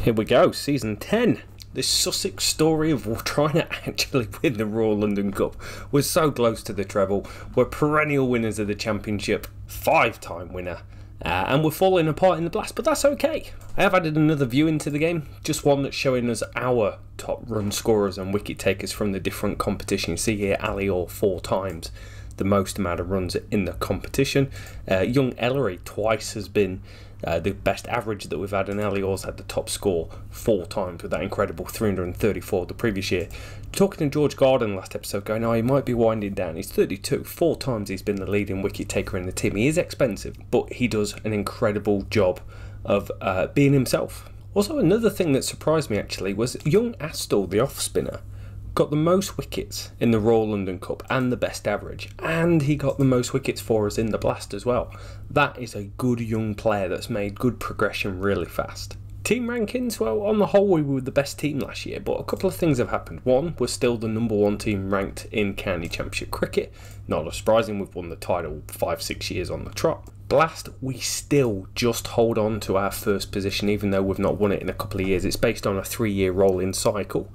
Here we go, season 10. This Sussex story of trying to actually win the Royal London Cup. We're so close to the treble. We're perennial winners of the championship, 5-time winner. And we're falling apart in the blast, but that's okay. I have added another view into the game, just one that's showing us our top run scorers and wicket takers from the different competitions. See here, Ali Orr 4 times the most amount of runs in the competition. Young Ellery twice has been the best average that we've had, and Ali Orr's had the top score 4 times with that incredible 334 the previous year. Talking to George Garden last episode, going, oh, he might be winding down. He's 32, 4 times he's been the leading wicket taker in the team. He is expensive, but he does an incredible job of being himself. Also, another thing that surprised me actually was young Astle, the off spinner, got the most wickets in the Royal London Cup and the best average, and he got the most wickets for us in the Blast as well. That is a good young player that's made good progression really fast. Team rankings, well, on the whole we were the best team last year, but a couple of things have happened. One, we're still the #1 team ranked in county championship cricket. Not surprising, we've won the title 5-6 years on the trot. Blast, we still just hold on to our first position even though we've not won it in a couple of years. It's based on a 3-year rolling cycle.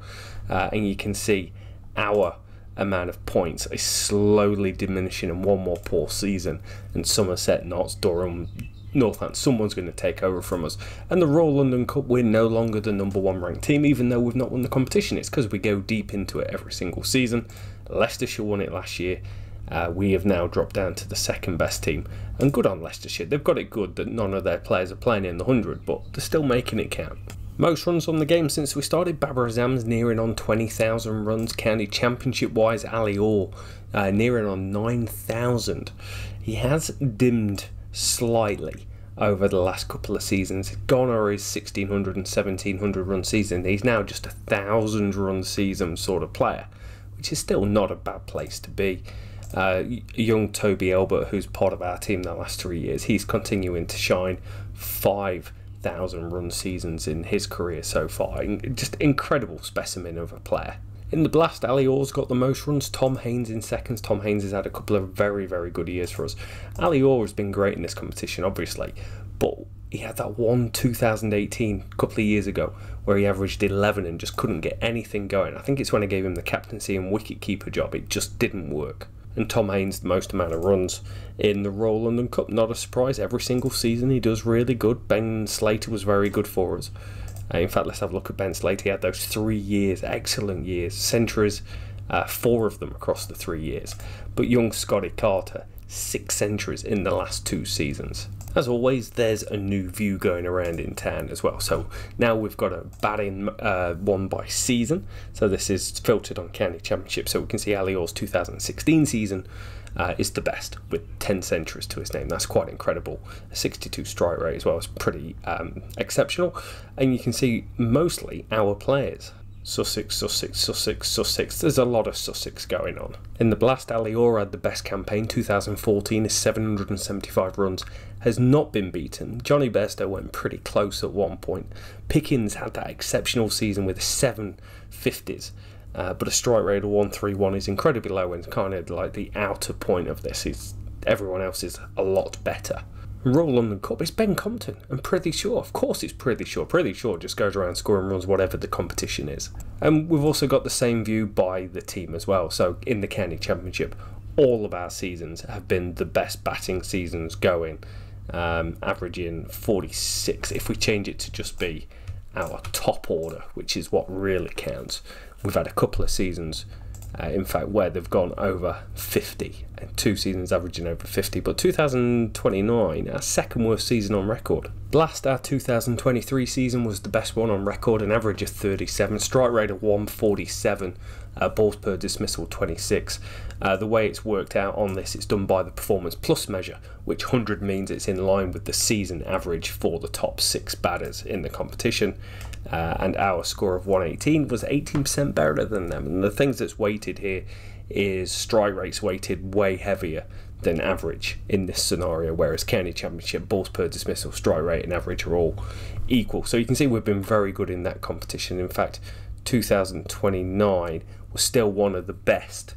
And you can see our amount of points is slowly diminishing, and one more poor season and Somerset, Notts, Durham, Northampton, someone's going to take over from us. And the Royal London Cup, we're no longer the #1 ranked team even though we've not won the competition. It's because we go deep into it every single season. Leicestershire won it last year. We have now dropped down to the 2nd best team, and good on Leicestershire. They've got it good that none of their players are playing in the 100, but they're still making it count. Most runs on the game since we started. Babar Azam's nearing on 20,000 runs. County Championship wise, Ali Orr nearing on 9,000. He has dimmed slightly over the last couple of seasons. Gone are his 1,600 and 1,700 run season. He's now just a 1,000 run season sort of player, which is still not a bad place to be. Young Toby Elbert, who's part of our team the last 3 years, he's continuing to shine. 5,000 run seasons in his career so far. Just incredible specimen of a player. In the Blast, Ali Orr's got the most runs. Tom Haynes in seconds. Tom Haynes has had a couple of very, very good years for us. Ali Orr has been great in this competition, obviously, but he had that one 2018, a couple of years ago, where he averaged 11 and just couldn't get anything going. I think it's when I gave him the captaincy and wicket-keeper job, it just didn't work. And Tom Haynes, the most amount of runs in the Royal London Cup. Not a surprise, every single season he does really good. Ben Slater was very good for us. In fact, let's have a look at Ben Slater. He had those 3 years, excellent years, centuries, 4 of them across the 3 years. But young Scotty Carter, 6 centuries in the last 2 seasons. As always, there's a new view going around in town as well. So now we've got a batting one by season. So this is filtered on county championship. So we can see Ali Orr's 2016 season is the best with 10 centuries to his name. That's quite incredible. A 62 strike rate as well is pretty exceptional. And you can see mostly our players. Sussex, Sussex, Sussex, Sussex. There's a lot of Sussex going on. In the Blast, Ali Orr had the best campaign. 2014 is 775 runs. Has not been beaten. Johnny Bairstow went pretty close at one point. Pickens had that exceptional season with 750s. But a strike rate of 131 is incredibly low, and kind of like the outer point of this. Is everyone else is a lot better. Royal London Cup, it's Ben Compton and Prithee Shaw. Of course it's Prithee Shaw. Prithee Shaw just goes around scoring runs whatever the competition is. And we've also got the same view by the team as well. So in the county championship, all of our seasons have been the best batting seasons going, averaging 46. If we change it to just be our top order, which is what really counts, we've had a couple of seasons in fact where they've gone over 50, and 2 seasons averaging over 50, but 2029, our 2nd worst season on record. Blast, our 2023 season was the best one on record, an average of 37, strike rate of 147, balls per dismissal 26. The way it's worked out on this, it's done by the performance plus measure, which 100 means it's in line with the season average for the top 6 batters in the competition. And our score of 118 was 18% better than them. And the things that's weighted here is strike rates weighted way heavier than average in this scenario, whereas county championship, balls per dismissal, strike rate and average are all equal. So you can see we've been very good in that competition. In fact, 2029 was still one of the best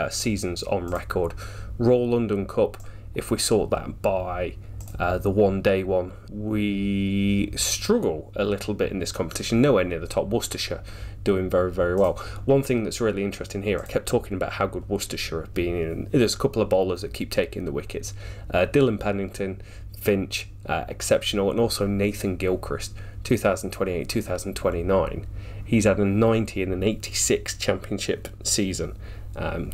seasons on record. Royal London Cup, if we sort that by the one-day one. We struggle a little bit in this competition, nowhere near the top. Worcestershire doing very, very well. One thing that's really interesting here, I kept talking about how good Worcestershire have been in. There's a couple of bowlers that keep taking the wickets. Dylan Pennington, Finch, exceptional, and also Nathan Gilchrist, 2028, 2029. He's had a 90 and an 86 championship season,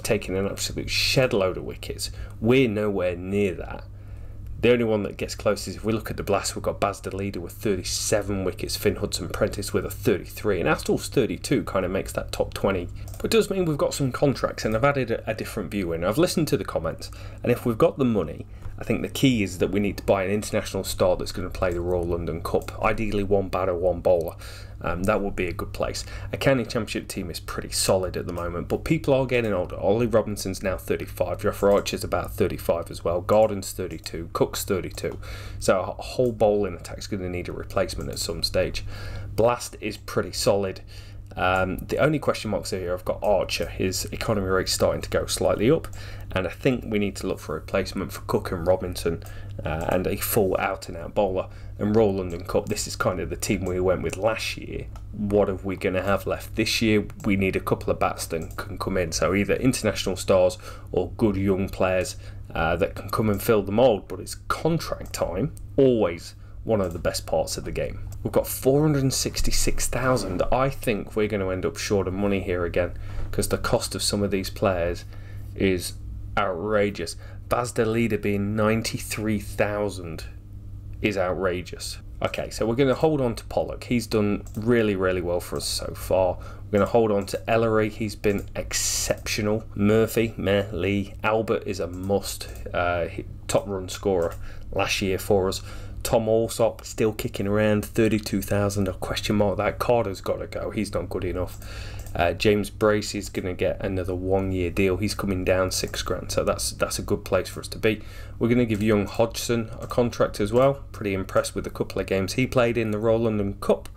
taking an absolute shed load of wickets. We're nowhere near that. The only one that gets close is if we look at the Blast, we've got Baz the leader with 37 wickets, Finn Hudson-Prentice with a 33, and Astle's 32 kind of makes that top 20. But it does mean we've got some contracts, and I've added a different view in. I've listened to the comments, and if we've got the money, I think the key is that we need to buy an international star that's going to play the Royal London Cup. Ideally one batter, one bowler. That would be a good place. A county championship team is pretty solid at the moment, but people are getting older. Ollie Robinson's now 35, Jeff Archer's about 35 as well, Garden's 32, Cook's 32. So a whole bowling attack's going to need a replacement at some stage. Blast is pretty solid. The only question marks are here, I've got Archer. His economy rate's starting to go slightly up, and I think we need to look for a replacement for Cook and Robinson, and a full out-and-out bowler. And Royal London Cup, this is kind of the team we went with last year. What are we going to have left this year? We need a couple of bats that can come in, so either international stars or good young players that can come and fill the mould. But it's contract time, always one of the best parts of the game. We've got 466,000. I think we're going to end up short of money here again, because the cost of some of these players is outrageous. Baz the leader being 93,000 is outrageous. Okay, so we're going to hold on to Pollock. He's done really, really well for us so far. We're going to hold on to Ellery. He's been exceptional. Murphy, meh. Lee, Albert is a must. Top run scorer last year for us. Tom Alsop still kicking around, 32,000. A question mark that. Carter's got to go. He's not good enough. James Brace is going to get another 1 year deal. He's coming down $6,000, so that's a good place for us to be. We're going to give young Hodgson a contract as well. Pretty impressed with a couple of games he played in the Royal London Cup.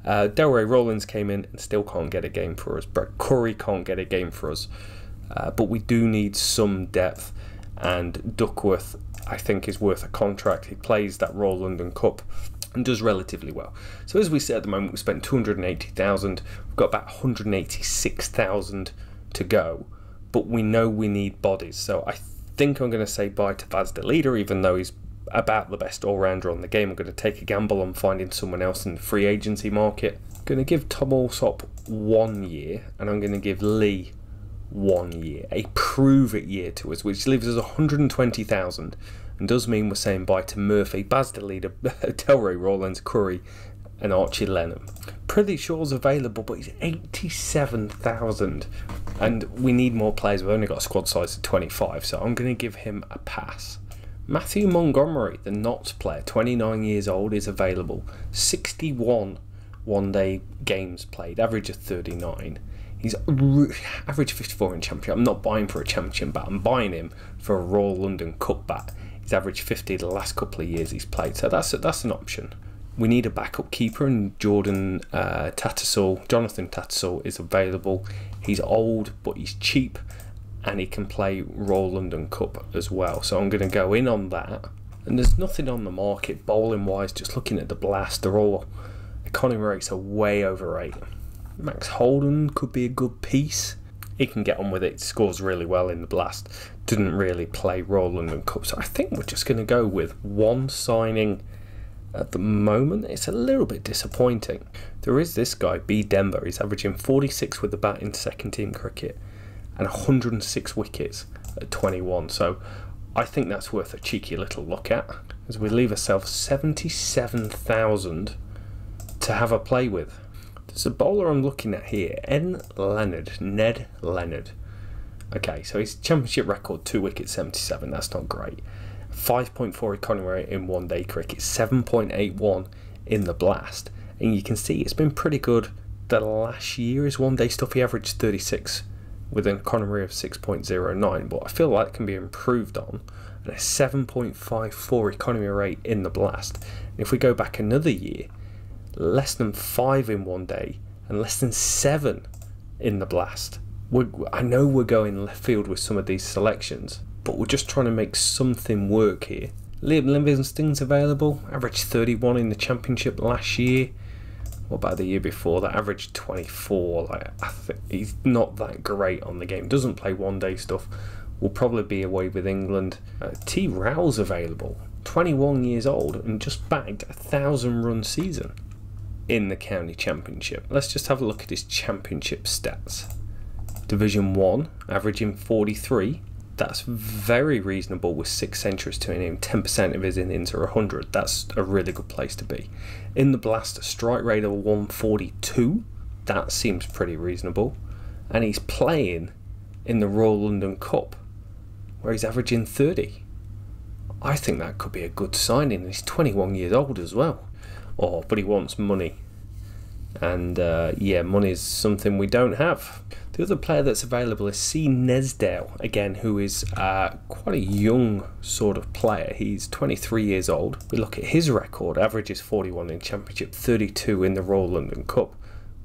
Delray Rollins came in and still can't get a game for us. Brett Curry can't get a game for us. But we do need some depth, and Duckworth, I think, is worth a contract. He plays that Royal London Cup and does relatively well. So as we said, at the moment we spent 280,000. We've got about 186,000 to go, but we know we need bodies. So I think I'm going to say bye to Baz the leader, even though he's about the best all-rounder on the game. I'm going to take a gamble on finding someone else in the free agency market. I'm going to give Tom Alsop 1 year, and I'm going to give Lee 1 year, a prove-it year to us, which leaves us 120,000, and does mean we're saying bye to Murphy, Baz the leader, Delray Rollins, Curry, and Archie Lenham. Pretty Shaw's available, but he's 87,000, and we need more players. We've only got a squad size of 25, so I'm going to give him a pass. Matthew Montgomery, the Notts player, 29 years old, is available. 61 one-day games played, average of 39. He's average 54 in championship. I'm not buying for a championship bat. I'm buying him for a Royal London Cup bat. He's averaged 50 the last couple of years he's played, so that's an option. We need a backup keeper, and Jonathan Tattersall is available. He's old, but he's cheap, and he can play Royal London Cup as well. So I'm going to go in on that. And there's nothing on the market bowling wise. Just looking at the Blast, they're all economy rates are way over 8. Max Holden could be a good piece. He can get on with it, scores really well in the Blast. Didn't really play Royal London Cup, so I think we're just going to go with one signing at the moment. It's a little bit disappointing. There is this guy, B. Denver. He's averaging 46 with the bat in second team cricket and 106 wickets at 21. So I think that's worth a cheeky little look at, as we leave ourselves 77,000 to have a play with. There's a bowler I'm looking at here, Ned Leonard. Okay, so his championship record, 2 wickets, 77. That's not great. 5.4 economy rate in one-day cricket, 7.81 in the Blast. And you can see it's been pretty good. The last year, his one-day stuff, he averaged 36 with an economy of 6.09. But I feel like it can be improved on. And a 7.54 economy rate in the Blast. And if we go back another year, less than 5 in one day and less than 7 in the Blast. I know we're going left field with some of these selections, but we're just trying to make something work here. Liam Livingstone's available, averaged 31 in the championship last year. What about the year before? That averaged 24. Like, I think he's not that great on the game. Doesn't play one-day stuff. Will probably be away with England. T. Rowe's available, 21 years old, and just bagged a 1,000-run season in the county championship. Let's just have a look at his championship stats. Division 1, averaging 43. That's very reasonable with 6 centuries to him. 10% of his innings are 100. That's a really good place to be. In the Blast, a strike rate of 142. That seems pretty reasonable. And he's playing in the Royal London Cup, where he's averaging 30. I think that could be a good signing. He's 21 years old as well. Oh, but he wants money. And yeah, money is something we don't have. The other player that's available is C. Nesdale, again, who is quite a young sort of player. He's 23 years old. We look at his record, averages 41 in Championship, 32 in the Royal London Cup.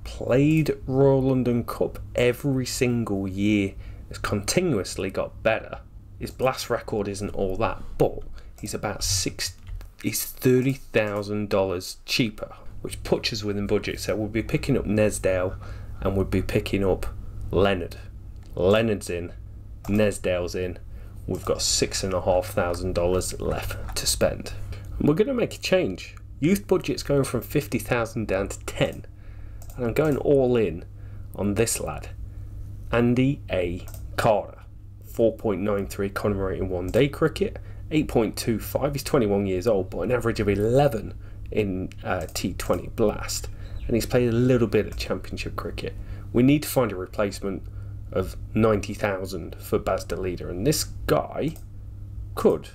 Played Royal London Cup every single year. Has continuously got better. His Blast record isn't all that, but he's about he's $30,000 cheaper, which puts us within budget. So we'll be picking up Nesdale and we'll be picking up Leonard. Leonard's in, Nesdale's in. We've got $6,500 left to spend. And we're going to make a change. Youth budget's going from 50,000 down to 10. And I'm going all in on this lad, Andy A. Carter. 4.93 Conor rate in one-day cricket, 8.25. He's 21 years old, but an average of 11 in T20 Blast. And he's played a little bit of championship cricket. We need to find a replacement of 90,000 for Baz de Leader, and this guy could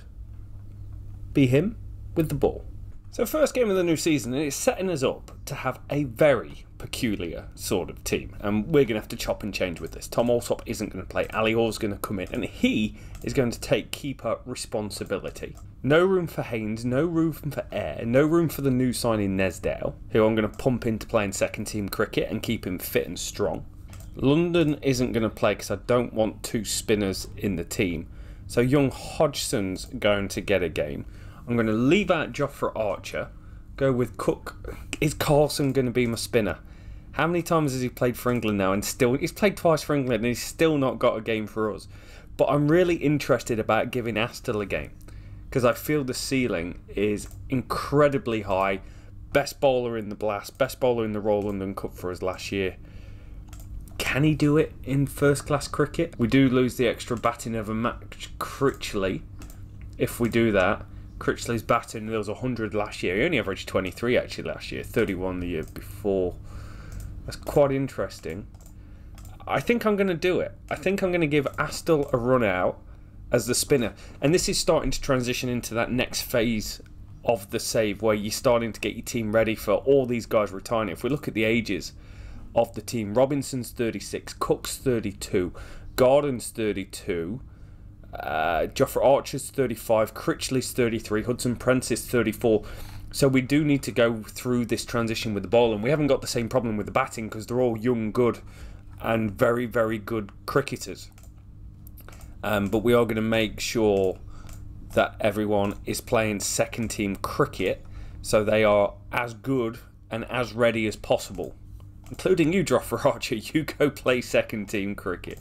be him with the ball. So first game of the new season, and it's setting us up to have a very peculiar sort of team, and we're going to have to chop and change with this. Tom Alsop isn't going to play. Ali Orr's going to come in, and he is going to take keeper responsibility. No room for Haynes, no room for Ayre, no room for the new signing Nesdale, who I'm going to pump into playing second team cricket and keep him fit and strong. London isn't going to play because I don't want two spinners in the team. So young Hodgson's going to get a game. I'm going to leave out Jofra Archer, go with Cook. Is Carlson going to be my spinner? How many times has he played for England now? And still, he's played twice for England and he's still not got a game for us. But I'm really interested about giving Astle a game, because I feel the ceiling is incredibly high. Best bowler in the Blast, best bowler in the Royal London Cup for us last year. Can he do it in first class cricket? We do lose the extra batting of a match Critchley. If we do that, Critchley's batting, there was 100 last year. He only averaged 23 actually last year, 31 the year before. That's quite interesting. I think I'm going to do it. I think I'm going to give Astle a run out as the spinner. And this is starting to transition into that next phase of the save, where you're starting to get your team ready for all these guys retiring. If we look at the ages of the team, Robinson's 36, Cook's 32, Garden's 32, Jofra Archer's 35, Critchley's 33, Hudson Prentice 34. So we do need to go through this transition with the ball, and we haven't got the same problem with the batting because they're all young, good and very, very good cricketers. But we are going to make sure that everyone is playing second team cricket, so they are as good and as ready as possible, including you, Jofra Archer. You go play second team cricket.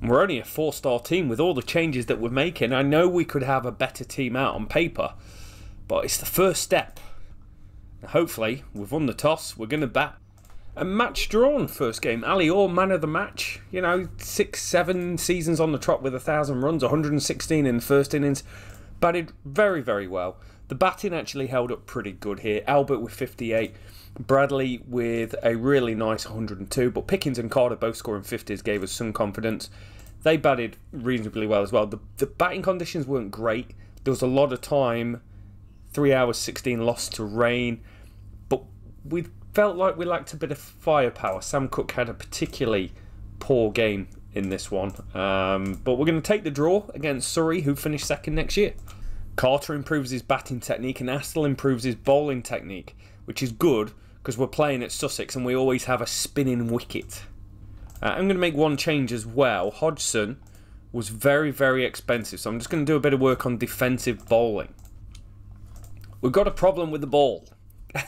We're only a 4-star team with all the changes that we're making. I know we could have a better team out on paper, but it's the first step. Hopefully, we've won the toss, we're going to bat. A match drawn first game. Ali Orr, man of the match. You know, 6-7 seasons on the trot with 1,000 runs, 116 in the first innings. Batted very, very well. The batting actually held up pretty good here. Albert with 58. Bradley with a really nice 102, but Pickens and Carter both scoring 50s gave us some confidence. They batted reasonably well as well. The batting conditions weren't great. There was a lot of time, 3 hours 16 lost to rain, but we felt like we lacked a bit of firepower. Sam Cook had a particularly poor game in this one, but we're going to take the draw against Surrey, who finished second next year. Carter improves his batting technique and Astle improves his bowling technique, which is good because we're playing at Sussex and we always have a spinning wicket. I'm going to make one change as well. Hodgson was very, very expensive, so I'm just going to do a bit of work on defensive bowling. We've got a problem with the ball.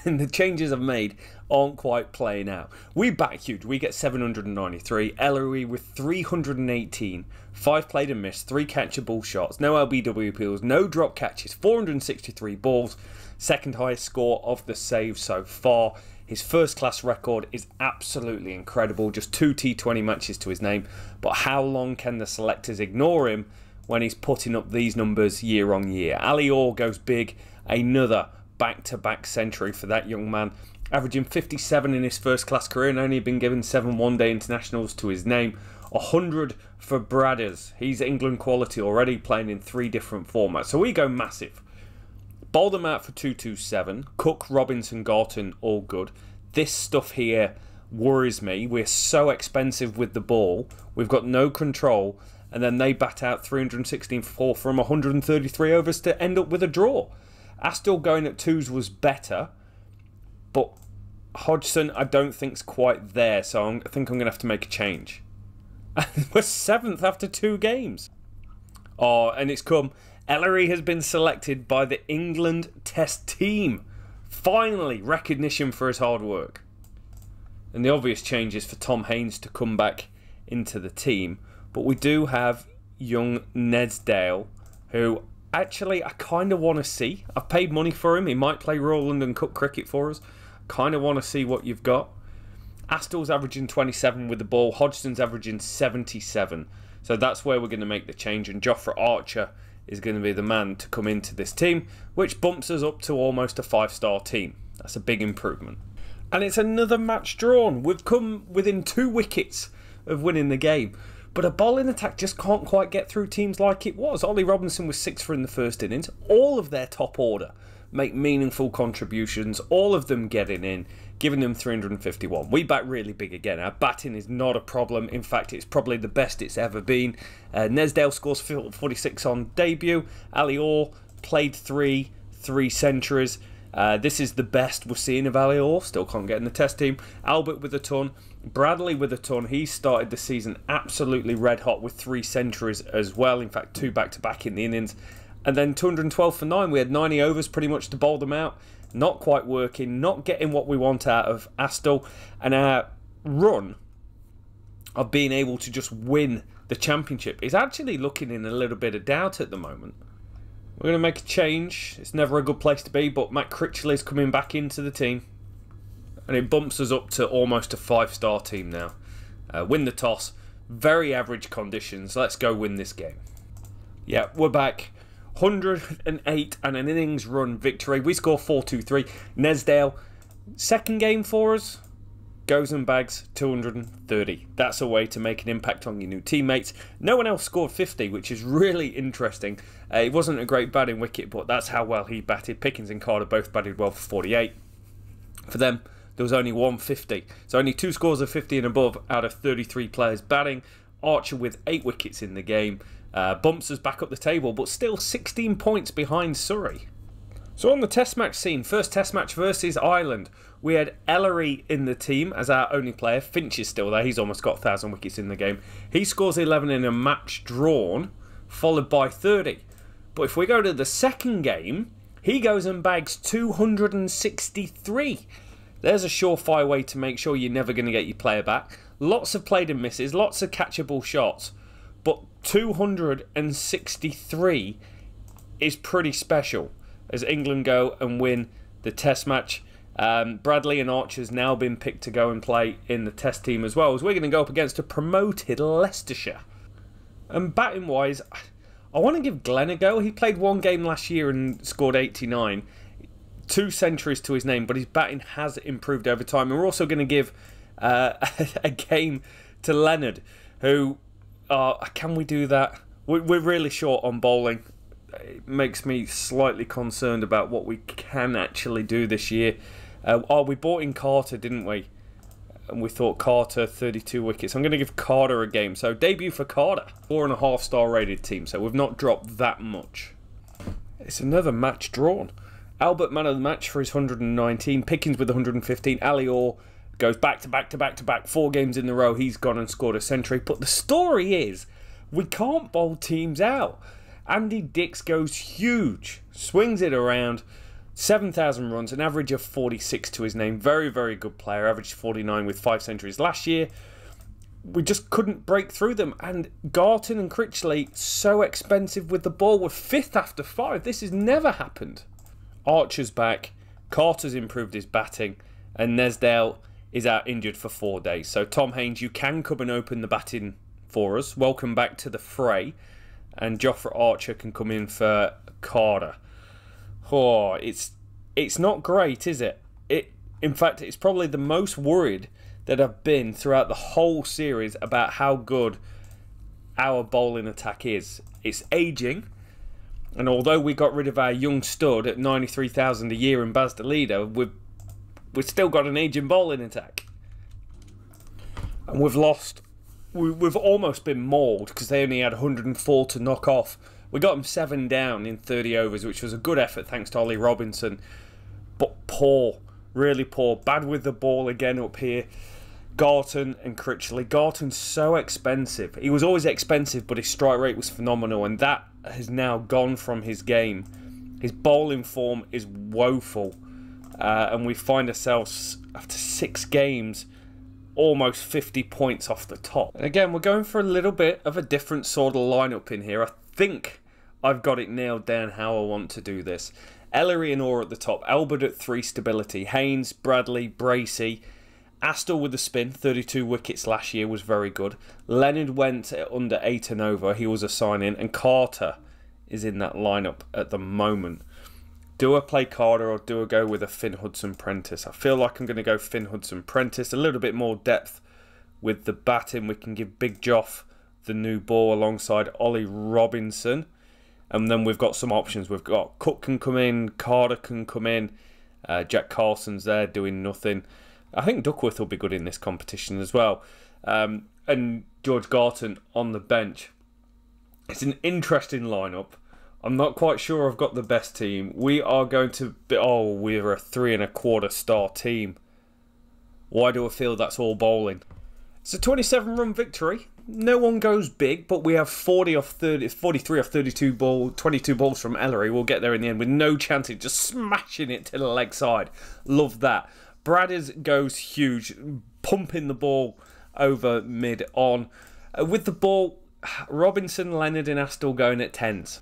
And the changes I've made aren't quite playing out. We bat huge. We get 793. Ellery with 318. 5 played and missed. 3 catchable shots. No LBW appeals. No drop catches. 463 balls. Second highest score of the save so far. His first class record is absolutely incredible. Just 2 T20 matches to his name. But how long can the selectors ignore him when he's putting up these numbers year on year? Ali Orr goes big. Another back-to-back century for that young man, averaging 57 in his first class career and only been given 7 one-day internationals to his name. 100 for Bradders. He's England quality already, playing in 3 different formats. So we go massive. Bowled them out for 227. Cook, Robinson, Garton, all good. This stuff here worries me. We're so expensive with the ball. We've got no control. And then they bat out 316 for 4 from 133 overs to end up with a draw. Astle going at 2s was better, but Hodgson I don't think's quite there, so I think I'm going to have to make a change. We're 7th after 2 games. Oh, and it's come. Ellery has been selected by the England Test team. Finally, recognition for his hard work. And the obvious change is for Tom Haynes to come back into the team. But we do have young Nesdale, who actually I kind of want to see. I've paid money for him. He might play Royal London Cup cricket for us. Kind of want to see what you've got. Astle's averaging 27 with the ball. Hodgson's averaging 77. So that's where we're going to make the change. And Jofra Archer is going to be the man to come into this team, which bumps us up to almost a 5-star team. That's a big improvement. And it's another match drawn. We've come within 2 wickets of winning the game. But a bowling attack just can't quite get through teams like it was. Ollie Robinson was 6 for in the first innings. All of their top order make meaningful contributions. All of them getting in, giving them 351. We bat really big again. Our batting is not a problem. In fact, it's probably the best it's ever been. Nesdale scores 46 on debut. Ali Orr played 3 centuries. This is the best we're seeing of Ali Orr. Still can't get in the test team. Albert with a ton. Bradley with a ton. He started the season absolutely red hot with 3 centuries as well. In fact, 2 back-to-back in the innings. And then 212 for 9. We had 90 overs pretty much to bowl them out. Not quite working. Not getting what we want out of Astle. And our run of being able to just win the championship is actually looking in a little bit of doubt at the moment. We're going to make a change. It's never a good place to be, but Matt Critchley's coming back into the team. And it bumps us up to almost a 5-star team now. Win the toss. Very average conditions. Let's go win this game. Yeah, we're back. 108 and an innings run victory. We score 4-2-3. Nesdale, second game for us. Goes and bags 230. That's a way to make an impact on your new teammates. No one else scored 50, which is really interesting. It wasn't a great batting wicket, but that's how well he batted. Pickens and Carter both batted well for 48. For them, there was only 150. So only 2 scores of 50 and above out of 33 players batting. Archer with 8 wickets in the game. Bumps us back up the table, but still 16 points behind Surrey. So on the test match scene, first test match versus Ireland. We had Ellery in the team as our only player. Finch is still there. He's almost got 1,000 wickets in the game. He scores 11 in a match drawn, followed by 30. But if we go to the second game, he goes and bags 263. There's a surefire way to make sure you're never going to get your player back. Lots of played and misses, lots of catchable shots. But 263 is pretty special as England go and win the test match. Bradley and Archer's now been picked to go and play in the test team as well, as we're going to go up against a promoted Leicestershire. And batting wise, I want to give Glenn a go. He played 1 game last year and scored 89. 2 centuries to his name, but his batting has improved over time. And we're also going to give a game to Leonard, who, can we do that? We're really short on bowling. It makes me slightly concerned about what we can actually do this year. We bought in Carter, didn't we? And we thought Carter, 32 wickets. I'm going to give Carter a game. So debut for Carter. 4.5-star rated team. So we've not dropped that much. It's another match drawn. Albert man of the match for his 119. Pickens with 115. Ali Orr goes back to back to back to back. 4 games in a row. He's gone and scored a century. But the story is, we can't bowl teams out. Andy Dix goes huge. Swings it around. 7,000 runs, an average of 46 to his name. Very, very good player. Averaged 49 with 5 centuries last year. We just couldn't break through them. And Garton and Critchley, so expensive with the ball, were 5th after 5. This has never happened. Archer's back. Carter's improved his batting. And Nesdale is out injured for 4 days. So Tom Haynes, you can come and open the batting for us. Welcome back to the fray. And Jofra Archer can come in for Carter. Oh, it's not great, is it? In fact, it's probably the most worried that I've been throughout the whole series about how good our bowling attack is. It's ageing, and although we got rid of our young stud at 93,000 a year in Baz Leader, we've still got an ageing bowling attack, and we've lost. We've almost been mauled because they only had 104 to knock off. We got them 7 down in 30 overs, which was a good effort thanks to Ollie Robinson. But poor, really poor. Bad with the ball again up here. Garton and Critchley. Garton's so expensive. He was always expensive, but his strike rate was phenomenal, and that has now gone from his game. His bowling form is woeful, and we find ourselves, after 6 games, almost 50 points off the top. And again, we're going for a little bit of a different sort of lineup in here. I think I've got it nailed down how I want to do this. Ellery and Orr at the top. Albert at 3 stability. Haynes, Bradley, Bracey. Astle with the spin. 32 wickets last year was very good. Leonard went at under 8 and over. He was a sign-in. And Carter is in that lineup at the moment. Do I play Carter or do I go with a Finn Hudson-Prentice? I feel like I'm going to go Finn Hudson-Prentice. A little bit more depth with the batting. We can give Big Joff the new ball alongside Ollie Robinson. And then we've got some options. We've got Cook can come in, Carter can come in, Jack Carlson's there doing nothing. I think Duckworth will be good in this competition as well. And George Garton on the bench. It's an interesting lineup. I'm not quite sure I've got the best team. We are going to be... Oh, we're a 3¼ star team. Why do I feel that's all bowling? It's a 27-run victory. No one goes big, but we have 43 off 32 balls, 22 balls from Ellery. We'll get there in the end with no chance of just smashing it to the leg side. Love that. Bradders goes huge, pumping the ball over mid-on. With the ball, Robinson, Leonard and Astle going at 10s.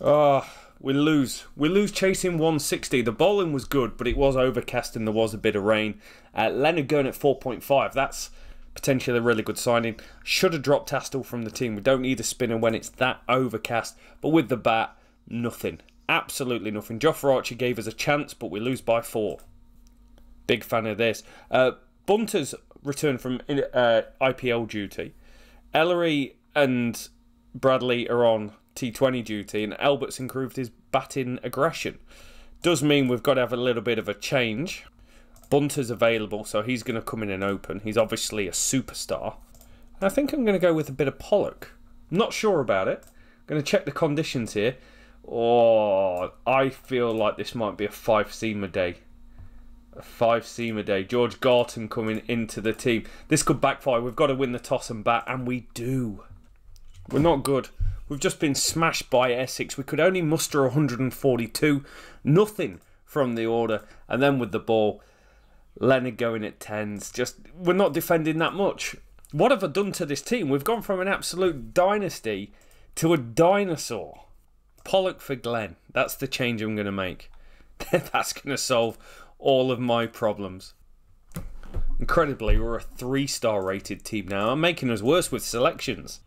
Oh, we lose. We lose chasing 160. The bowling was good, but it was overcast and there was a bit of rain. Leonard going at 4.5. That's potentially a really good signing. Should have dropped Astle from the team. We don't need a spinner when it's that overcast. But with the bat, nothing. Absolutely nothing. Jofra Archer gave us a chance, but we lose by 4. Big fan of this. Bunter's returned from IPL duty. Ellery and Bradley are on T20 duty, and Albert's improved his batting aggression. Does mean we've got to have a little bit of a change. Bunter's available, so he's going to come in and open. He's obviously a superstar. I think I'm going to go with a bit of Pollock. I'm not sure about it. I'm going to check the conditions here. Oh, I feel like this might be a 5-seamer day. A 5-seamer day. George Garton coming into the team. This could backfire. We've got to win the toss and bat, and we do. We're not good. We've just been smashed by Essex. We could only muster 142. Nothing from the order. And then with the ball, Leonard going at 10s. Just, we're not defending that much. What have I done to this team? We've gone from an absolute dynasty to a dinosaur. Pollock for Glenn. That's the change I'm going to make. That's going to solve all of my problems. Incredibly, we're a 3-star rated team now. I'm making us worse with selections.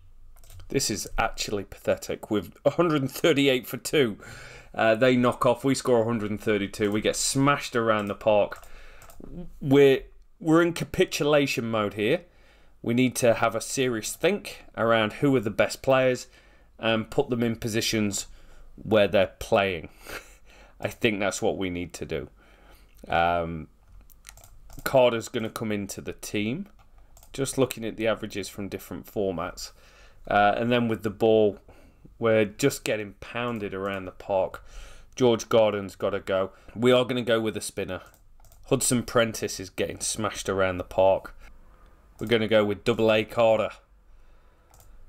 This is actually pathetic. With 138 for 2, they knock off. We score 132. We get smashed around the park. We're in capitulation mode here. We need to have a serious think around who are the best players and put them in positions where they're playing. I think that's what we need to do. Carter's going to come into the team. Just looking at the averages from different formats. And then with the ball, we're just getting pounded around the park. George Gordon's got to go. We are going to go with a spinner. Hudson-Prentice is getting smashed around the park. We're going to go with AA Carter.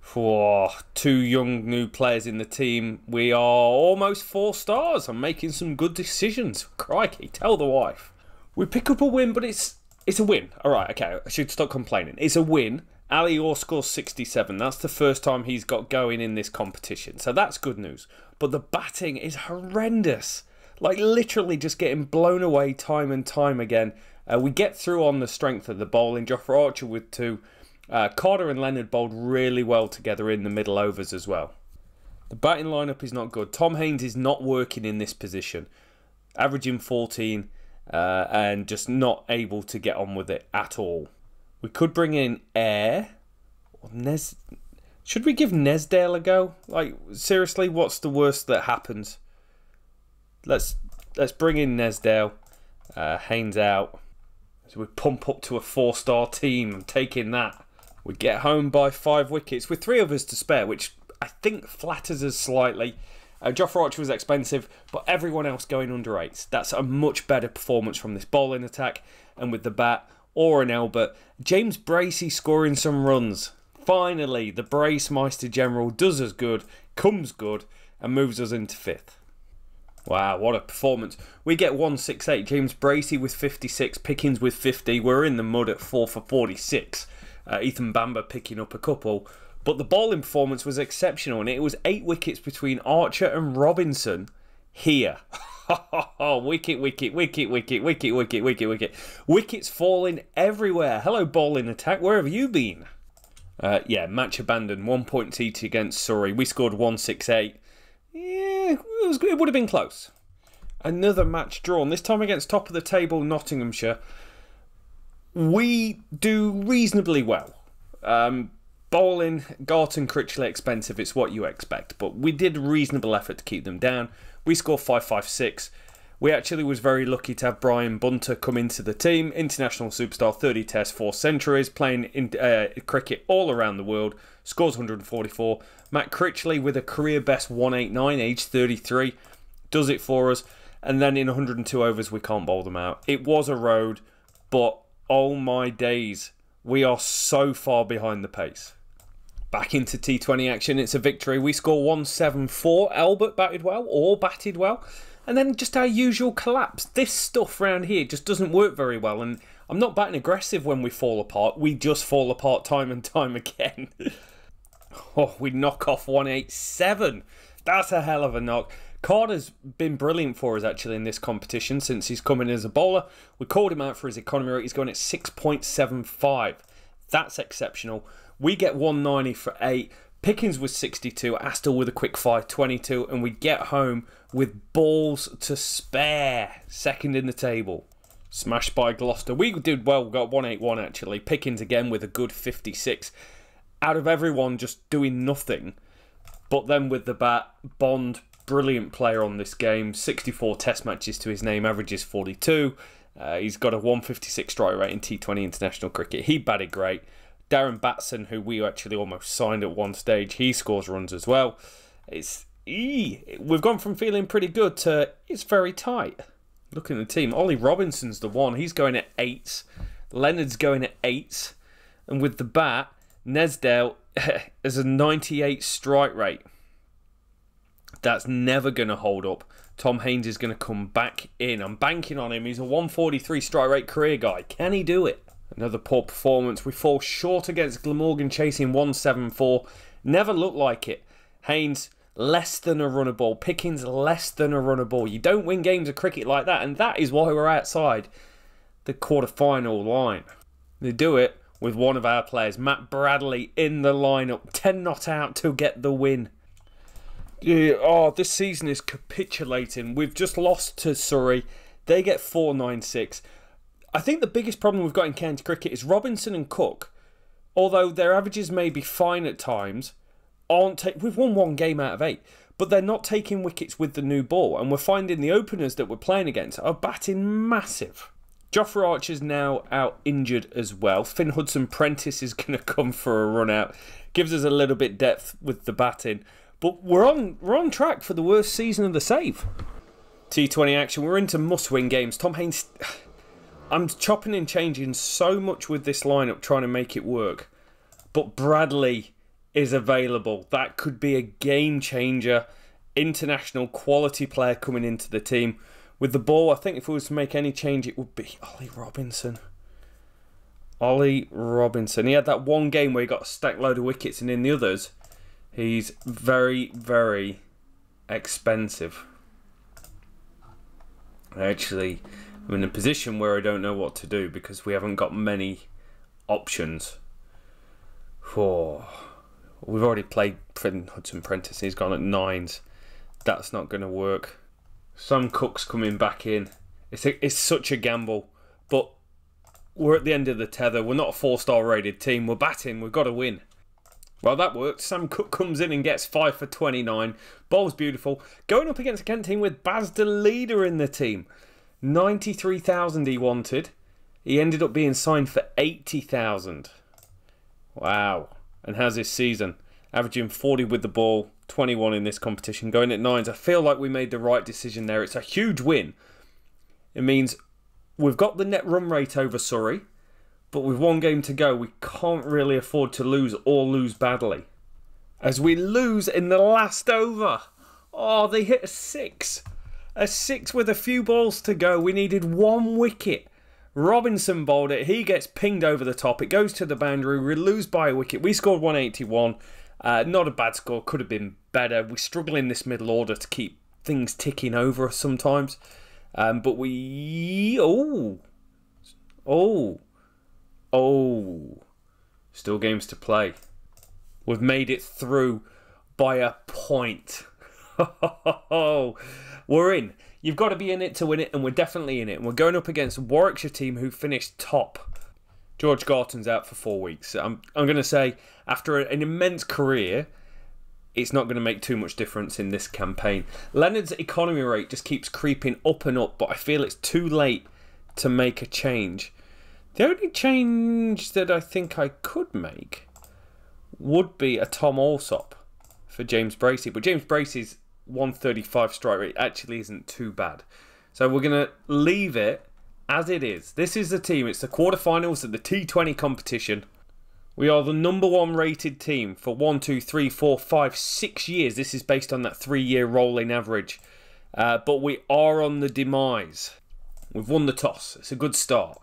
For 2 young new players in the team, we are almost 4 stars. I'm making some good decisions. Crikey, tell the wife. We pick up a win, but it's a win. All right, okay, I should stop complaining. It's a win. Ali Orr scores 67. That's the first time he's got going in this competition, so that's good news. But the batting is horrendous. Like, literally just getting blown away time and time again. We get through on the strength of the bowling. Jofra Archer with 2. Carter and Leonard bowled really well together in the middle overs as well. The batting lineup is not good. Tom Haines is not working in this position, averaging 14 and just not able to get on with it at all. We could bring in Air. Should we give Nesdale a go? Like, seriously, what's the worst that happens? Let's bring in Nesdale. Haines out. So we pump up to a 4-star team. I'm taking that. We get home by 5 wickets with 3 of us to spare, which I think flatters us slightly. Jofra Archer was expensive, but everyone else going under 8s. That's a much better performance from this bowling attack. And with the bat, or an Albert, James Bracey scoring some runs. Finally, the Brace Meister General does us good, comes good, and moves us into 5th. Wow, what a performance. We get 168. James Bracey with 56, Pickens with 50. We're in the mud at 4 for 46. Ethan Bamber picking up a couple. But the bowling performance was exceptional, and it was 8 wickets between Archer and Robinson here. Wicket, wicket, wicket, wicket, wicket, wicket, wicket, wicket. Wickets falling everywhere. Hello, bowling attack. Where have you been? Yeah, match abandoned. 1 point each against Surrey. We scored 168. Yeah, it would have been close. Another match drawn, this time against top of the table Nottinghamshire. We do reasonably well. Bowling, Garton, Critchley expensive, it's what you expect. But we did reasonable effort to keep them down. We scored 556. We actually was very lucky to have Brian Bunter come into the team. International superstar, 30 tests, 4 centuries, playing in cricket all around the world. Scores 144. Matt Critchley with a career best 189, age 33. Does it for us. And then in 102 overs, we can't bowl them out. It was a road, but oh my days. We are so far behind the pace. Back into T20 action, it's a victory. We score 174. Albert batted well. And then just our usual collapse. This stuff around here just doesn't work very well. And I'm not batting aggressive when we fall apart. We just fall apart time and time again. Oh, we knock off 187. That's a hell of a knock. Carter's been brilliant for us actually in this competition since he's come in as a bowler. We called him out for his economy rate. He's going at 6.75. That's exceptional. We get 190 for 8. Pickens was 62. Astle with a quick 522. And we get home with balls to spare. Second in the table. Smashed by Gloucester. We did well. We got 181 actually. Pickens again with a good 56. Out of everyone just doing nothing. But then with the bat, Bond, brilliant player on this game. 64 test matches to his name. Averages 42. He's got a 156 strike rate in T20 international cricket. He batted great. Darren Batson, who we actually almost signed at one stage, he scores runs as well. We've gone from feeling pretty good to it's very tight. Look at the team. Ollie Robinson's the one. He's going at 8s. Leonard's going at 8s. And with the bat, Nesdale has a 98 strike rate. That's never going to hold up. Tom Haines is going to come back in. I'm banking on him. He's a 143 strike rate career guy. Can he do it? Another poor performance. We fall short against Glamorgan, chasing 174. Never looked like it. Haines, less than a runner ball. Pickens, less than a runner ball. You don't win games of cricket like that, and that is why we're outside the quarter-final line. They do it with one of our players, Matt Bradley, in the lineup. 10 not out to get the win. Yeah, oh, this season is capitulating. We've just lost to Surrey. They get 496. I think the biggest problem we've got in county cricket is Robinson and Cook, although their averages may be fine at times, we've won 1 game out of 8, but they're not taking wickets with the new ball, and we're finding the openers that we're playing against are batting massive. Jofra Archer's now out injured as well. Finn Hudson-Prentice is going to come for a run out. Gives us a little bit depth with the batting. But we're on track for the worst season of the save. T20 action. We're into must-win games. Tom Haines... I'm chopping and changing so much with this lineup, trying to make it work. But Bradley is available. That could be a game changer. International quality player coming into the team. With the ball, I think if we was to make any change, it would be Ollie Robinson. Ollie Robinson. He had that one game where he got a stack load of wickets, and in the others, he's very, very expensive. Actually, I'm in a position where I don't know what to do because we haven't got many options. Oh, we've already played Hudson Prentice. He's gone at 9s. That's not going to work. Sam Cook's coming back in. It's such a gamble, but we're at the end of the tether. We're not a 4-star rated team. We're batting. We've got to win. Well, that worked. Sam Cook comes in and gets 5 for 29. Bowl's beautiful. Going up against a Kent team with Baz the leader in the team. 93,000 he wanted. He ended up being signed for 80,000. Wow. And how's his season? Averaging 40 with the ball, 21 in this competition, going at 9s. I feel like we made the right decision there. It's a huge win. It means we've got the net run rate over Surrey, but with one game to go, we can't really afford to lose or lose badly. As we lose in the last over. Oh, they hit a 6. A 6 with a few balls to go. We needed 1 wicket. Robinson bowled it. He gets pinged over the top. It goes to the boundary. We lose by a wicket. We scored 181. Not a bad score. Could have been better. We struggle in this middle order to keep things ticking over us sometimes. But we... Oh. Still games to play. We've made it through by a point. We're in. You've got to be in it to win it, and we're definitely in it. And we're going up against a Warwickshire team who finished top. George Garton's out for 4 weeks. I'm going to say, after an immense career, it's not going to make too much difference in this campaign. Leonard's economy rate just keeps creeping up and up, but I feel it's too late to make a change. The only change that I think I could make would be a Tom Alsop for James Bracey. But James Bracey's 135 strike rate actually isn't too bad. So we're going to leave it as it is. This is the team. It's the quarterfinals of the T20 competition. We are the #1 rated team for 1, 2, 3, 4, 5, 6 years. This is based on that 3-year rolling average. But we are on the demise. We've won the toss. It's a good start.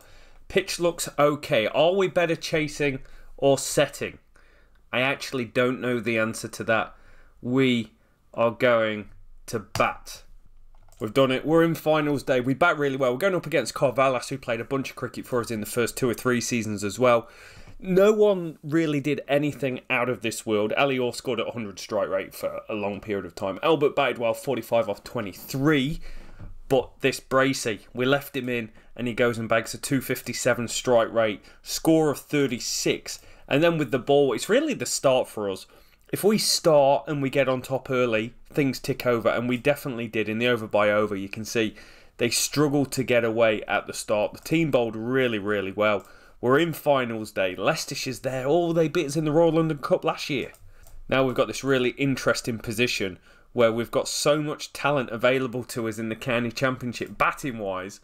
Pitch looks okay. Are we better chasing or setting? I actually don't know the answer to that. We are going to bat. We've done it. We're in finals day. We bat really well. We're going up against Corvallis, who played a bunch of cricket for us in the first 2 or 3 seasons as well. No one really did anything out of this world. Ali Orr scored at 100 strike rate for a long period of time. Albert batted well, 45 off 23. But this Bracey, we left him in and he goes and bags a 257 strike rate, score of 36. And then with the ball, it's really the start for us. If we start and we get on top early, things tick over, and we definitely did. In the over by over, you can see they struggled to get away at the start. The team bowled really, really well. We're in finals day. Leicestershire's there. Oh, they beat us in the Royal London Cup last year. Now we've got this really interesting position where we've got so much talent available to us in the county championship, batting-wise,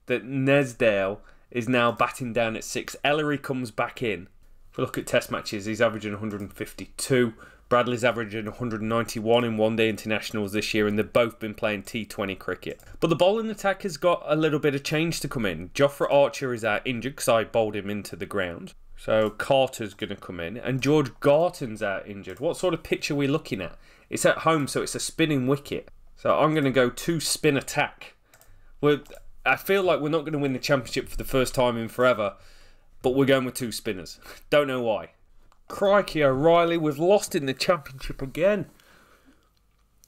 that Nesdale is now batting down at 6. Ellery comes back in. If we look at test matches, he's averaging 152. Bradley's averaging 191 in one-day internationals this year, and they've both been playing T20 cricket. But the bowling attack has got a little bit of change to come in. Jofra Archer is out injured because I bowled him into the ground. So Carter's going to come in, and George Garton's out injured. What sort of pitch are we looking at? It's at home, so it's a spinning wicket. So I'm going to go 2 spin attack. I feel like we're not going to win the championship for the first time in forever, but we're going with 2 spinners. Don't know why. Crikey O'Reilly, we've lost in the championship again.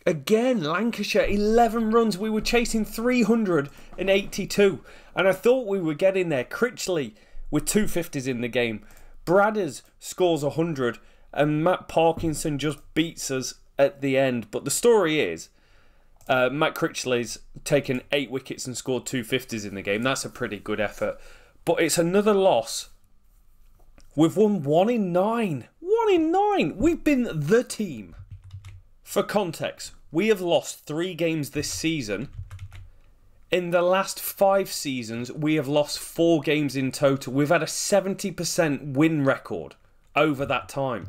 Again, Lancashire, 11 runs. We were chasing 382. And I thought we were getting there. Critchley with 250s in the game. Bradders scores 100. And Matt Parkinson just beats us at the end. But the story is, Matt Critchley's taken 8 wickets and scored 250s in the game. That's a pretty good effort. But it's another loss. We've won 1 in 9. 1 in 9. We've been the team. For context, we have lost 3 games this season. In the last 5 seasons, we have lost 4 games in total. We've had a 70% win record over that time.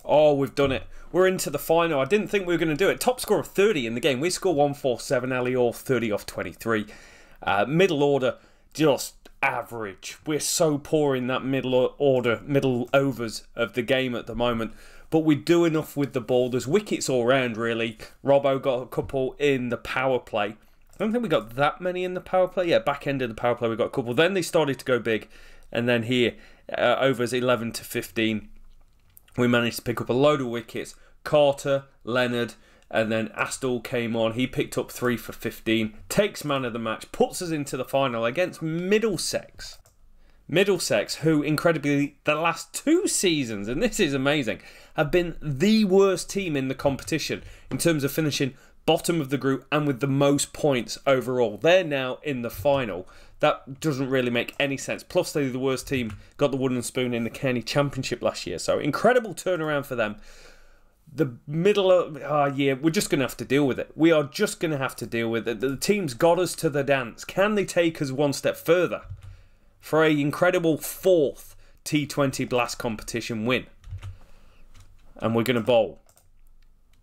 Oh, we've done it. We're into the final. I didn't think we were going to do it. Top score of 30 in the game. We score 147. Ali Orr 30 off 23. Middle order, just average. We're so poor in that middle order, middle overs of the game at the moment. But we do enough with the ball. There's wickets all round, really. Robbo got a couple in the power play. I don't think we got that many in the power play. Yeah, back end of the power play, we got a couple. Then they started to go big. And then here, overs 11 to 15, we managed to pick up a load of wickets. Carter, Leonard, and then Astell came on. He picked up 3 for 15. Takes man of the match. Puts us into the final against Middlesex. Middlesex, who incredibly, the last 2 seasons, and this is amazing, have been the worst team in the competition in terms of finishing bottom of the group and with the most points overall. They're now in the final. That doesn't really make any sense. Plus, they're the worst team, got the wooden spoon in the Kearney Championship last year. So, incredible turnaround for them. The middle of our year, we're just going to have to deal with it. We are just going to have to deal with it. The team's got us to the dance. Can they take us one step further for an incredible 4th T20 Blast competition win? And we're going to bowl.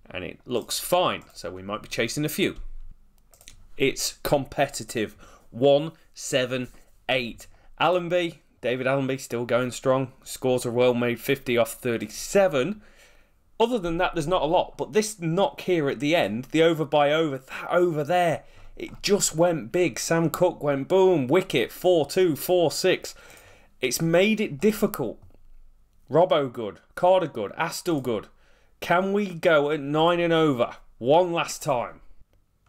And it looks fine, so we might be chasing a few. It's competitive. 1-7-8. Allenby, David Allenby, still going strong. Scores are well made, 50 off 37. Other than that, there's not a lot. But this knock here at the end, the over by over, that over there, it just went big. Sam Cook went boom, wicket, 4-2, 4-6. It's made it difficult. Robbo good, Carter good, Astell good. Can we go at 9 and over one last time?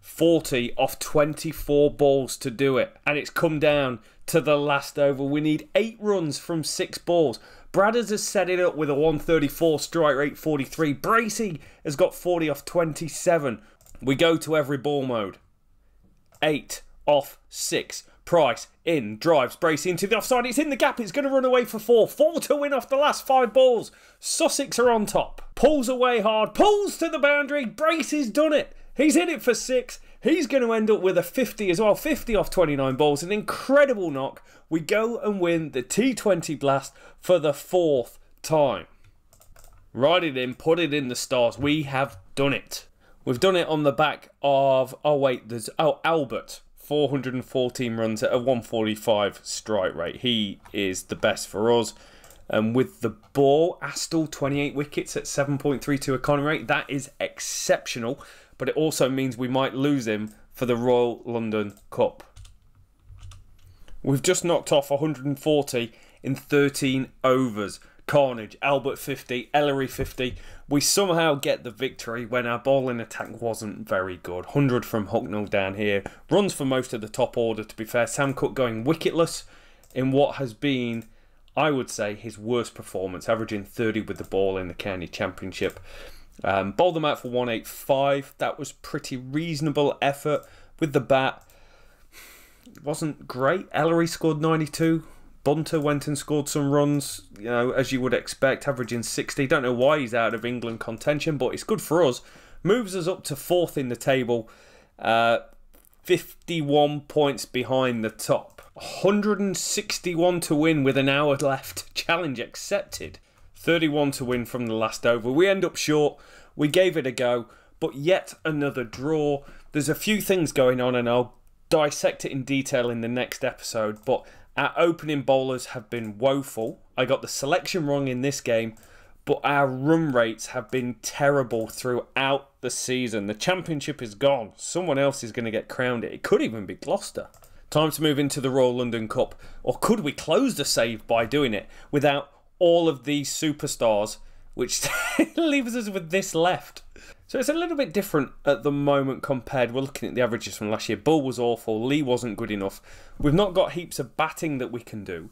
40 off 24 balls to do it. And it's come down to the last over. We need 8 runs from 6 balls. Bradders has set it up with a 134, strike rate 43. Bracey has got 40 off 27. We go to every ball mode. 8 off 6. Price in, drives Bracey into the offside. It's in the gap. It's going to run away for 4. 4 to win off the last 5 balls. Sussex are on top. Pulls away hard. Pulls to the boundary. Bracey's done it. He's hit it for 6. He's going to end up with a 50 as well. 50 off 29 balls. An incredible knock. We go and win the T20 Blast for the 4th time. Write it in. Put it in the stars. We have done it. We've done it on the back of... Oh, wait. There's... Oh, Albert. 414 runs at a 145 strike rate. He is the best for us. And with the ball, Astell 28 wickets at 7.32 economy rate. That is exceptional. But it also means we might lose him for the Royal London Cup. We've just knocked off 140 in 13 overs. Carnage, Albert 50, Ellery 50. We somehow get the victory when our bowling attack wasn't very good. 100 from Hucknall down here. Runs for most of the top order, to be fair. Sam Cook going wicketless in what has been, I would say, his worst performance, averaging 30 with the ball in the County Championship. Bowled them out for 185. That was pretty reasonable effort with the bat. It wasn't great. Ellery scored 92. Bunter went and scored some runs, you know, as you would expect, averaging 60. Don't know why he's out of England contention, but it's good for us. Moves us up to 4th in the table. 51 points behind the top. 161 to win with an hour left. Challenge accepted. 31 to win from the last over. We end up short. We gave it a go, but yet another draw. There's a few things going on, and I'll dissect it in detail in the next episode, but our opening bowlers have been woeful. I got the selection wrong in this game, but our run rates have been terrible throughout the season. The championship is gone. Someone else is going to get crowned it. It could even be Gloucester. Time to move into the Royal London Cup. Or could we close the save by doing it without all of these superstars, which leaves us with this left? So it's a little bit different at the moment compared. We're looking at the averages from last year. Bull was awful. Lee wasn't good enough. We've not got heaps of batting that we can do.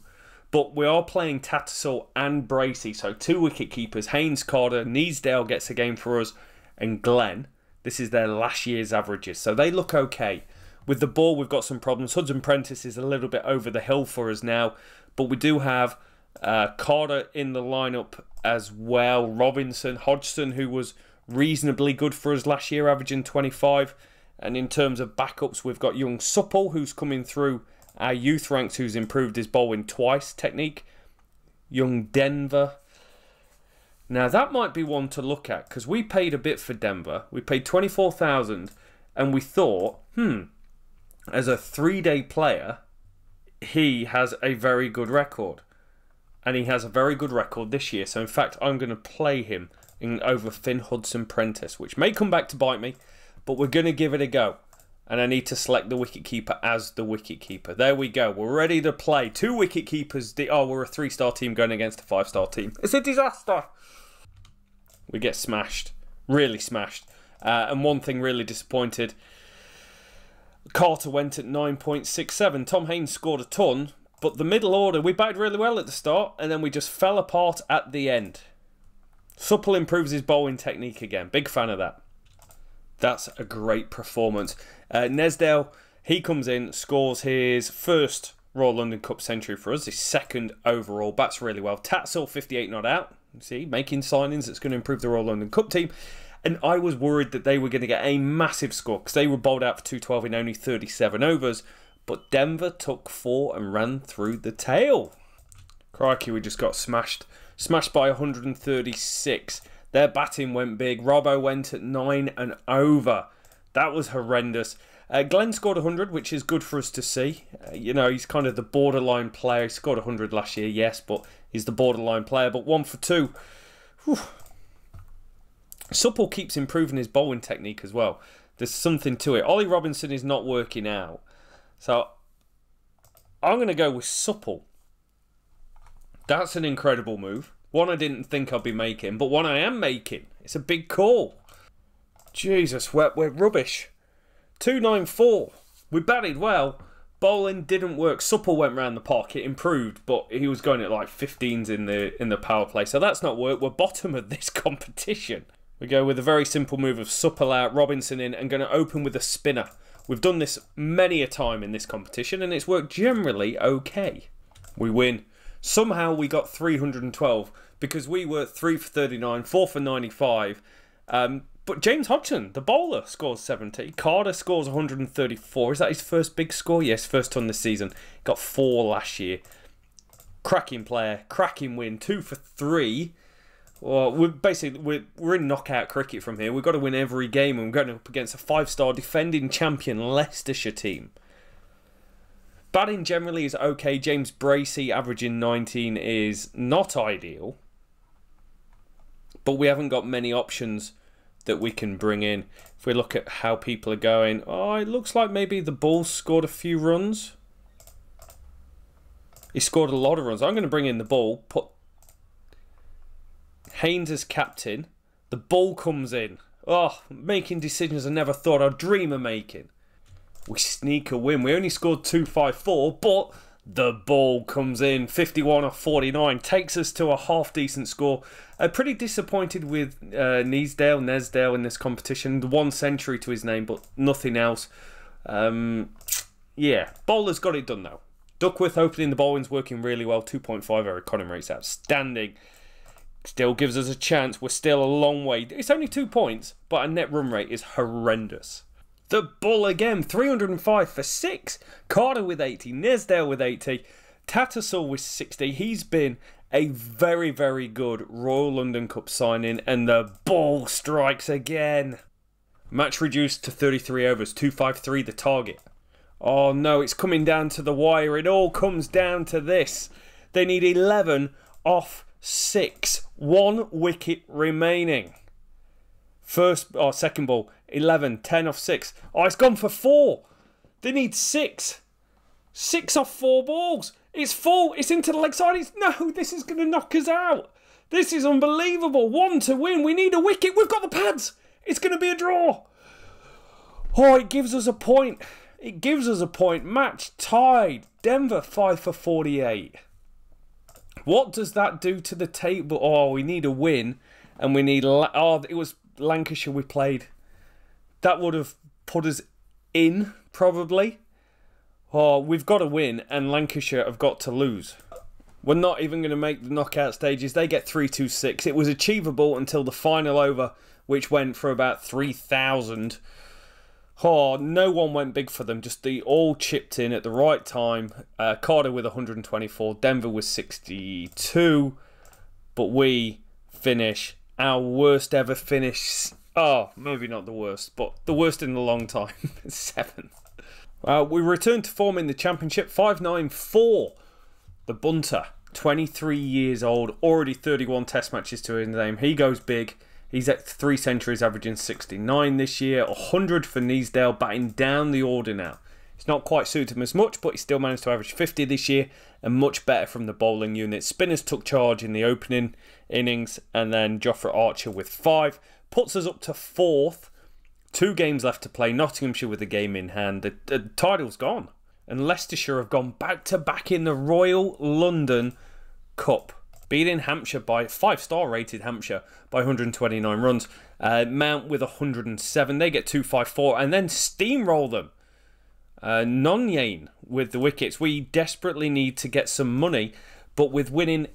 But we are playing Tattersall and Bracey. So 2 wicket keepers. Haynes, Carter, Neasdale gets a game for us. And Glenn. This is their last year's averages. So they look okay. With the ball, we've got some problems. Hudson Prentice is a little bit over the hill for us now. But we do have Carter in the lineup as well. Robinson, Hodgson, who was reasonably good for us last year, averaging 25. And in terms of backups, we've got young Supple, who's coming through our youth ranks, who's improved his bowling twice, technique. Young Denver. Now, that might be one to look at, because we paid a bit for Denver. We paid 24,000, and we thought, as a 3-day player, he has a very good record. And he has a very good record this year. So, in fact, I'm going to play him over Finn Hudson-Prentice, which may come back to bite me, but we're going to give it a go. And I need to select the wicketkeeper as the wicketkeeper. There we go. We're ready to play. 2 wicketkeepers. Oh, we're a 3-star team going against a 5-star team. It's a disaster. We get smashed. Really smashed. And one thing really disappointed. Carter went at 9.67. Tom Haines scored a ton. But the middle order, we batted really well at the start. And then we just fell apart at the end. Supple improves his bowling technique again. Big fan of that. That's a great performance. Nesdale, he comes in, scores his first Royal London Cup century for us. His second overall. Bats really well. Tatsil, 58 not out. See, making signings that's going to improve the Royal London Cup team. And I was worried that they were going to get a massive score because they were bowled out for 212 in only 37 overs. But Denver took 4 and ran through the tail. Crikey, we just got smashed. Smashed by 136. Their batting went big. Robbo went at 9 and over. That was horrendous. Glenn scored 100, which is good for us to see. You know, he's kind of the borderline player. He scored 100 last year, yes, but he's the borderline player. But 1 for 2. Whew. Supple keeps improving his bowling technique as well. There's something to it. Ollie Robinson is not working out. So, I'm going to go with Supple. That's an incredible move. One I didn't think I'd be making, but one I am making. It's a big call. Jesus, we're rubbish. 294. We batted well. Bowling didn't work. Supple went round the park. It improved, but he was going at like 15s in the power play. So that's not work. We're bottom of this competition. We go with a very simple move of Supple out, Robinson in, and going to open with a spinner. We've done this many a time in this competition, and it's worked generally okay. We win. Somehow we got 312 because we were 3 for 39, 4 for 95. But James Hodgson, the bowler, scores 70. Carter scores 134. Is that his first big score? Yes, first ton this season. Got 4 last year. Cracking player, cracking win, 2 for 3. Well, we're in knockout cricket from here. We've got to win every game, and we're going up against a 5-star defending champion Leicestershire team. Batting generally is okay. James Bracey averaging 19 is not ideal. But we haven't got many options that we can bring in. If we look at how people are going, oh, it looks like maybe the Bulls scored a few runs. He scored a lot of runs. I'm going to bring in the Bull, put Haines as captain. The Bull comes in. Oh, making decisions I never thought I'd dream of making. We sneak a win. We only scored 254, but the Bull comes in. 51 off 49. Takes us to a half-decent score. Pretty disappointed with Nesdale in this competition. The 1 century to his name, but nothing else. Yeah, Bowler's got it done now. Duckworth opening the bowling's working really well. 2.5 error Conning rate's outstanding. Still gives us a chance. We're still a long way. It's only 2 points, but our net run rate is horrendous. The Bull again, 305 for 6. Carter with 80. Nesdale with 80. Tattersall with 60. He's been a very, very good Royal London Cup signing. And the Bull strikes again. Match reduced to 33 overs. 253 the target. Oh no, it's coming down to the wire. It all comes down to this. They need 11 off 6. 1 wicket remaining. Second ball, 11, 10 off 6. Oh, it's gone for 4. They need 6. 6 off 4 balls. It's full. It's into the leg side. No, this is going to knock us out. This is unbelievable. 1 to win. We need a wicket. We've got the pads. It's going to be a draw. Oh, it gives us a point. It gives us a point. Match tied. Denver 5 for 48. What does that do to the table? Oh, we need a win. And we need... Oh, it was Lancashire we played. That would have put us in, probably. Oh, we've got to win, and Lancashire have got to lose. We're not even going to make the knockout stages. They get 3-2-6. It was achievable until the final over, which went for about 3,000. Oh, no one went big for them. Just they all chipped in at the right time. Carter with 124. Denver with 62. But we finish. Our worst ever finish. Oh, maybe not the worst, but the worst in a long time. 7th. We return to form in the Championship. 594. The bunter. 23 years old. Already 31 test matches to his name. He goes big. He's at 3 centuries, averaging 69 this year. 100 for Neasdale, batting down the order now. It's not quite suited him as much, but he still managed to average 50 this year, and much better from the bowling unit. Spinners took charge in the opening innings, and then Jofra Archer with 5. Puts us up to 4th. 2 games left to play. Nottinghamshire with the game in hand. The title's gone. And Leicestershire have gone back-to-back in the Royal London Cup. Beating Hampshire by 5-star rated Hampshire by 129 runs. Mount with 107. They get 254 and then steamroll them. Nonyen with the wickets. We desperately need to get some money, but with winning,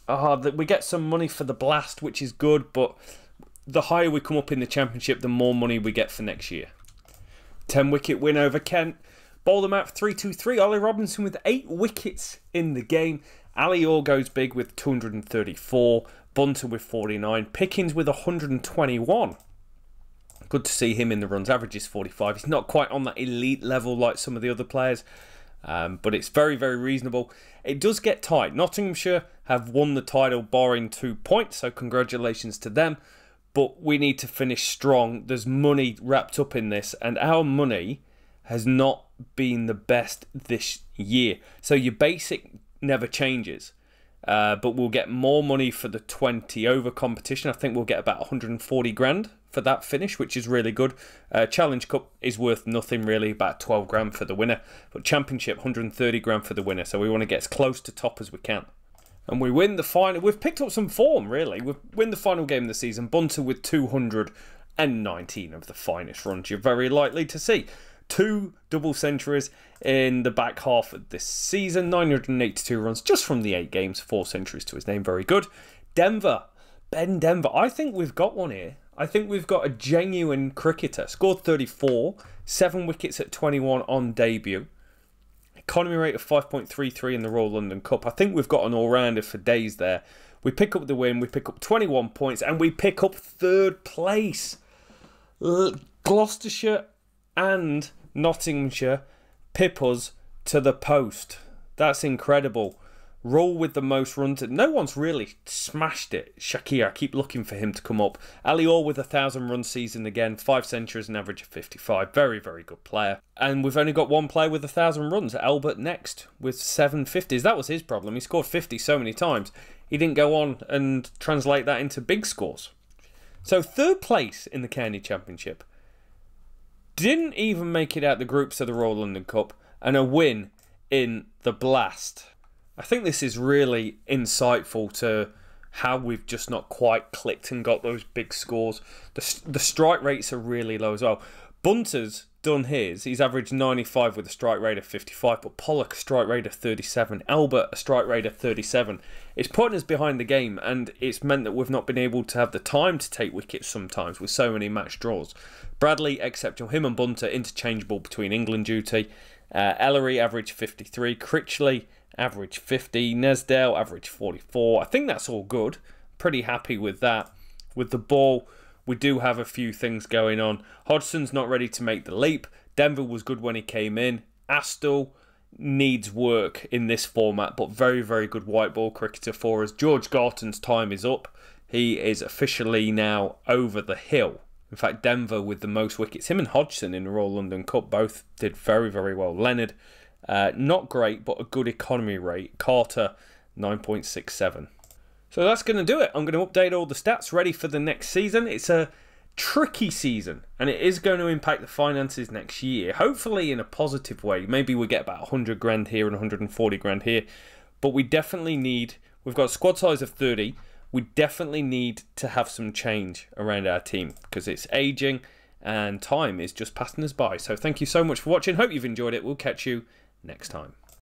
we get some money for the blast, which is good, but the higher we come up in the Championship, the more money we get for next year. 10-wicket win over Kent. Bowled them out for 3-2-3. Ollie Robinson with 8 wickets in the game. Ali Orr goes big with 234. Bunter with 49. Pickens with 121. Good to see him in the runs. Average is 45. He's not quite on that elite level like some of the other players, but it's very, very reasonable. It does get tight. Nottinghamshire have won the title barring 2 points, so congratulations to them. But we need to finish strong. There's money wrapped up in this, and our money has not been the best this year. So your basic never changes, but we'll get more money for the 20 over competition. I think we'll get about 140 grand for that finish, which is really good. Challenge Cup is worth nothing really, about 12 grand for the winner, but Championship 130 grand for the winner, so we want to get as close to top as we can. And we win the final. We've picked up some form, really. We win the final game of the season. Bunter with 219 of the finest runs you're very likely to see. 2 double centuries in the back half of this season. 982 runs just from the 8 games. 4 centuries to his name. Very good. Denver. Ben Denver. I think we've got one here. I think we've got a genuine cricketer. Scored 34. 7 wickets at 21 on debut. Economy rate of 5.33 in the Royal London Cup. I think we've got an all-rounder for days there. We pick up the win. We pick up 21 points. And we pick up 3rd place. Gloucestershire and Nottinghamshire pip us to the post. That's incredible. Roll with the most runs. No one's really smashed it. Shakir, I keep looking for him to come up. Ali Orr with 1,000 run season again. 5 centuries, an average of 55. Very, very good player. And we've only got one player with 1,000 runs. Albert next with 750s. That was his problem. He scored 50 so many times. He didn't go on and translate that into big scores. So 3rd place in the County Championship. Didn't even make it out the groups of the Royal London Cup. And a win in the Blast. I think this is really insightful to how we've just not quite clicked and got those big scores. The strike rates are really low as well. Bunter's done his. He's averaged 95 with a strike rate of 55, but Pollock a strike rate of 37. Albert a strike rate of 37. It's putting us behind the game, and it's meant that we've not been able to have the time to take wickets sometimes with so many match draws. Bradley exceptional. Him and Bunter interchangeable between England duty. Ellery average 53. Critchley average 50. Nesdale average 44. I think that's all good. Pretty happy with that. With the ball, we do have a few things going on. Hodgson's not ready to make the leap. Denver was good when he came in. Astle needs work in this format, but very, very good white ball cricketer for us. George Garton's time is up. He is officially now over the hill. In fact, Denver with the most wickets. Him and Hodgson in the Royal London Cup both did very, very well. Leonard, not great, but a good economy rate. Carter, 9.67. So that's going to do it. I'm going to update all the stats ready for the next season. It's a tricky season, and it is going to impact the finances next year. Hopefully in a positive way. Maybe we get about 100 grand here and 140 grand here. But we definitely need... We've got a squad size of 30. We definitely need to have some change around our team because it's aging and time is just passing us by. So thank you so much for watching. Hope you've enjoyed it. We'll catch you next time.